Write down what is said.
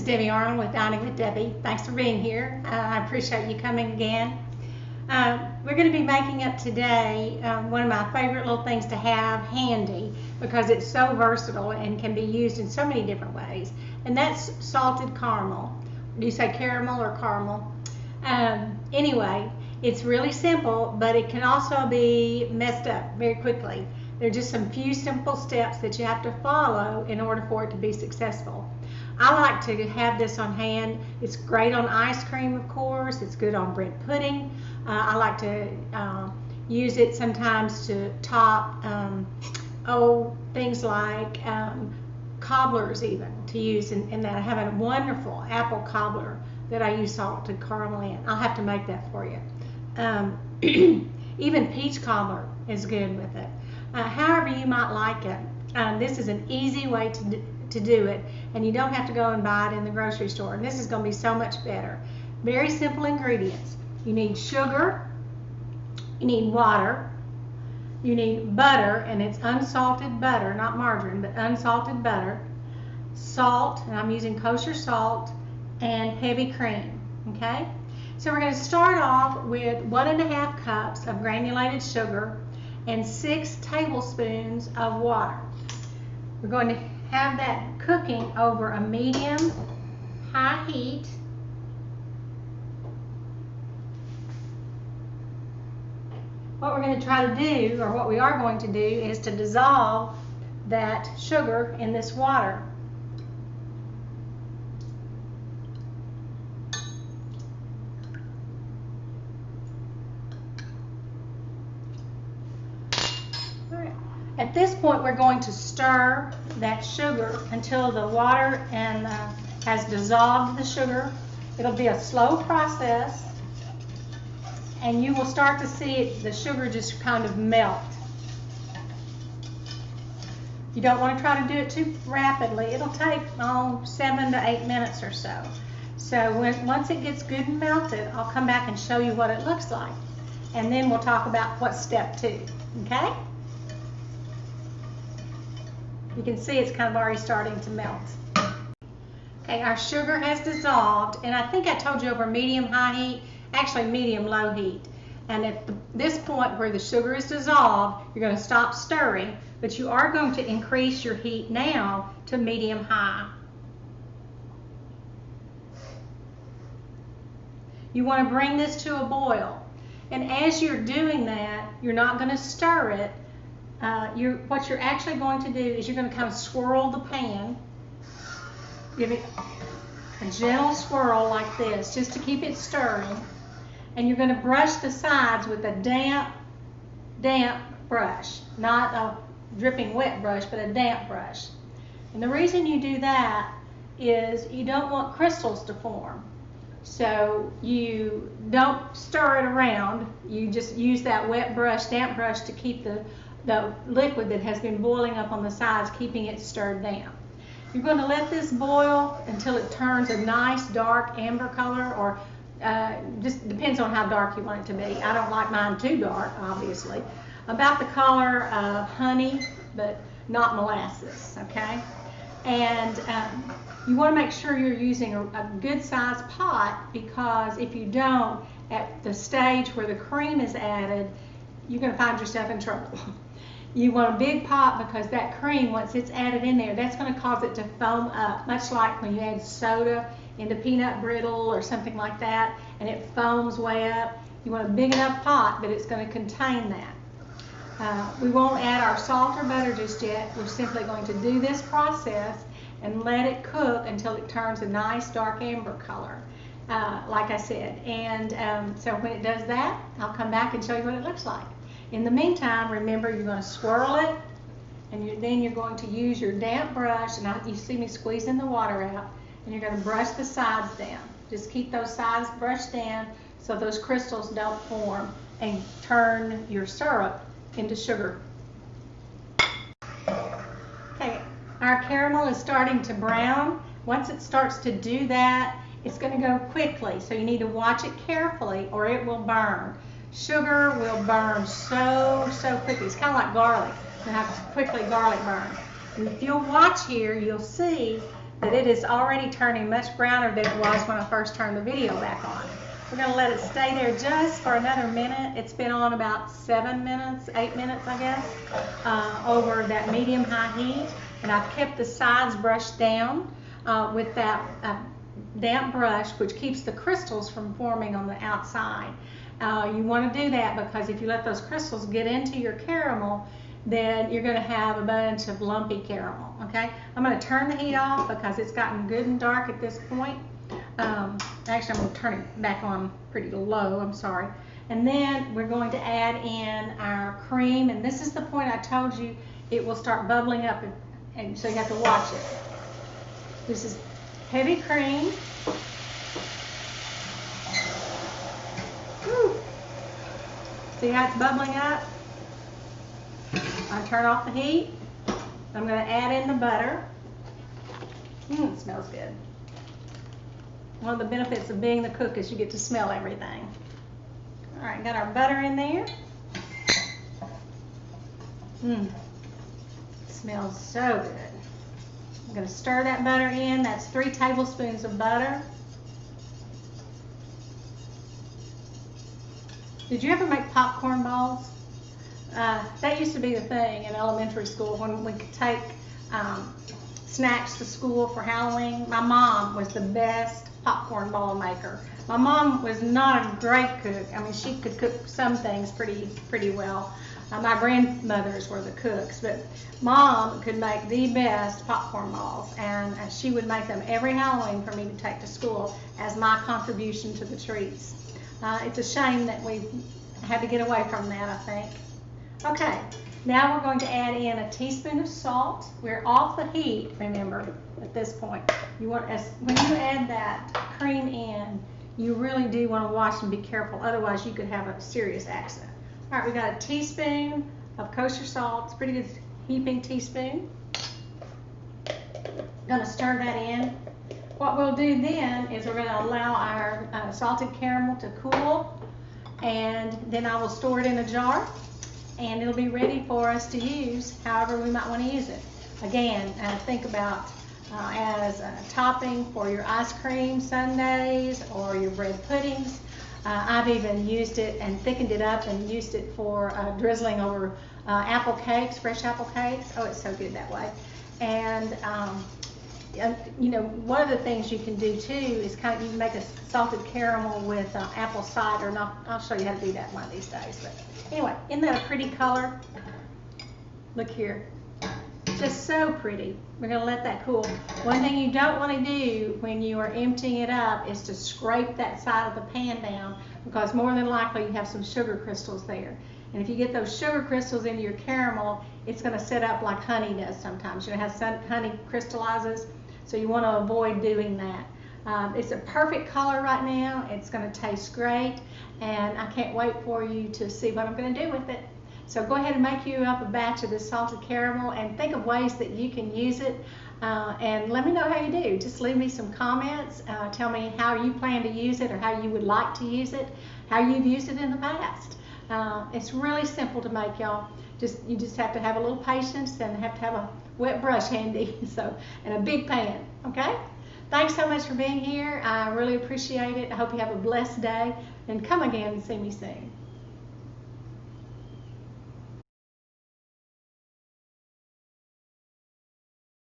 Debbie Arnold with Dining with Debbie. Thanks for being here. I appreciate you coming again. We're going to be making up today one of my favorite little things to have handy because it's so versatile and can be used in so many different ways, and that's salted caramel. Do you say caramel or caramel? Anyway, it's really simple, but it can also be messed up very quickly. There are just some few simple steps that you have to follow in order for it to be successful. I like to have this on hand. It's great on ice cream, of course. It's good on bread pudding. I like to use it sometimes to top things like cobblers, even to use in that. I have a wonderful apple cobbler that I use salted caramel in. I'll have to make that for you. Even peach cobbler is good with it. However you might like it. This is an easy way to do it, and you don't have to go and buy it in the grocery store. And this is going to be so much better. Very simple ingredients. You need sugar, you need water, you need butter, and it's unsalted butter, not margarine, but unsalted butter, salt, and I'm using kosher salt, and heavy cream. Okay? So we're going to start off with 1½ cups of granulated sugar and 6 tablespoons of water. We're going to have that cooking over a medium-high heat. What we're going to try to do, or what we are going to do, is to dissolve that sugar in this water. At this point, we're going to stir that sugar until the water has dissolved the sugar. It'll be a slow process, and you will start to see the sugar just kind of melt. You don't want to try to do it too rapidly. It'll take 7 to 8 minutes or so. So once it gets good and melted, I'll come back and show you what it looks like, and then we'll talk about what's step 2. Okay? You can see it's kind of already starting to melt. Okay, our sugar has dissolved, and I think I told you over medium-high heat, actually medium-low heat. And at this point where the sugar is dissolved, you're going to stop stirring, but you are going to increase your heat now to medium-high. You want to bring this to a boil, and as you're doing that, you're not going to stir it. What you're actually going to do is you're going to kind of swirl the pan, give it a gentle swirl like this, just to keep it stirring, and you're going to brush the sides with a damp brush, not a dripping wet brush, but a damp brush. And the reason you do that is you don't want crystals to form, so you don't stir it around. You just use that wet brush, damp brush, to keep the liquid that has been boiling up on the sides, keeping it stirred down. You're going to let this boil until it turns a nice dark amber color, or just depends on how dark you want it to be. I don't like mine too dark, obviously. About the color of honey, but not molasses, okay? And you want to make sure you're using a good sized pot, because if you don't, at the stage where the cream is added, you're going to find yourself in trouble. You want a big pot, because that cream, once it's added in there, that's going to cause it to foam up, much like when you add soda into peanut brittle or something like that, and it foams way up. You want a big enough pot that it's going to contain that. We won't add our salt or butter just yet. We're simply going to do this process and let it cook until it turns a nice dark amber color, like I said. And so when it does that, I'll come back and show you what it looks like. In the meantime, remember, you're going to swirl it, and then you're going to use your damp brush, and you see me squeezing the water out, and you're going to brush the sides down. Just keep those sides brushed down so those crystals don't form and turn your syrup into sugar. Okay, our caramel is starting to brown. Once it starts to do that, it's going to go quickly, so you need to watch it carefully or it will burn. Sugar will burn so quickly. It's kind of like garlic, and how quickly garlic burns. And if you'll watch here, you'll see that it is already turning much browner than it was when I first turned the video back on. We're going to let it stay there just for another minute. It's been on about 7 minutes, 8 minutes, I guess, over that medium-high heat. And I've kept the sides brushed down with that damp brush, which keeps the crystals from forming on the outside. You want to do that because if you let those crystals get into your caramel, then you're going to have a bunch of lumpy caramel, okay? I'm going to turn the heat off because it's gotten good and dark at this point. Actually, I'm going to turn it back on pretty low, I'm sorry. And then we're going to add in our cream, and this is the point I told you it will start bubbling up, and so you have to watch it. This is heavy cream. Woo. See how it's bubbling up? I turn off the heat. I'm going to add in the butter. It smells good. One of the benefits of being the cook is you get to smell everything. All right, got our butter in there. Smells so good. I'm going to stir that butter in. That's 3 tablespoons of butter. Did you ever make popcorn balls? That used to be the thing in elementary school when we could take snacks to school for Halloween. My mom was the best popcorn ball maker. My mom was not a great cook. I mean, she could cook some things pretty well. My grandmothers were the cooks, but Mom could make the best popcorn balls, and she would make them every Halloween for me to take to school as my contribution to the treats. It's a shame that we had to get away from that, I think. Okay, now we're going to add in a teaspoon of salt. We're off the heat, remember, at this point. When you add that cream in, you really do want to watch and be careful, otherwise you could have a serious accident. All right, we got a teaspoon of kosher salt. It's a pretty good heaping teaspoon. Gonna stir that in. What we'll do then is we're gonna allow our salted caramel to cool, and then I will store it in a jar, and it'll be ready for us to use however we might want to use it. Again, think about as a topping for your ice cream sundaes or your bread puddings. I've even used it and thickened it up and used it for drizzling over apple cakes, fresh apple cakes. Oh, it's so good that way. And you know, one of the things you can do too is you can make a salted caramel with apple cider, and I'll show you how to do that one of these days. But anyway, isn't that a pretty color? Look here. Just so pretty. We're going to let that cool. One thing you don't want to do when you are emptying it up is to scrape that side of the pan down, because more than likely you have some sugar crystals there. And if you get those sugar crystals into your caramel, it's going to set up like honey does sometimes. You know how honey crystallizes? So you want to avoid doing that. It's a perfect color right now. It's going to taste great, and I can't wait for you to see what I'm going to do with it. So go ahead and make you up a batch of this salted caramel and think of ways that you can use it, and let me know how you do. Just leave me some comments. Tell me how you plan to use it or how you would like to use it, how you've used it in the past. It's really simple to make, y'all. You just have to have a little patience and have to have a wet brush handy, and a big pan, okay? Thanks so much for being here. I really appreciate it. I hope you have a blessed day, and come again and see me soon.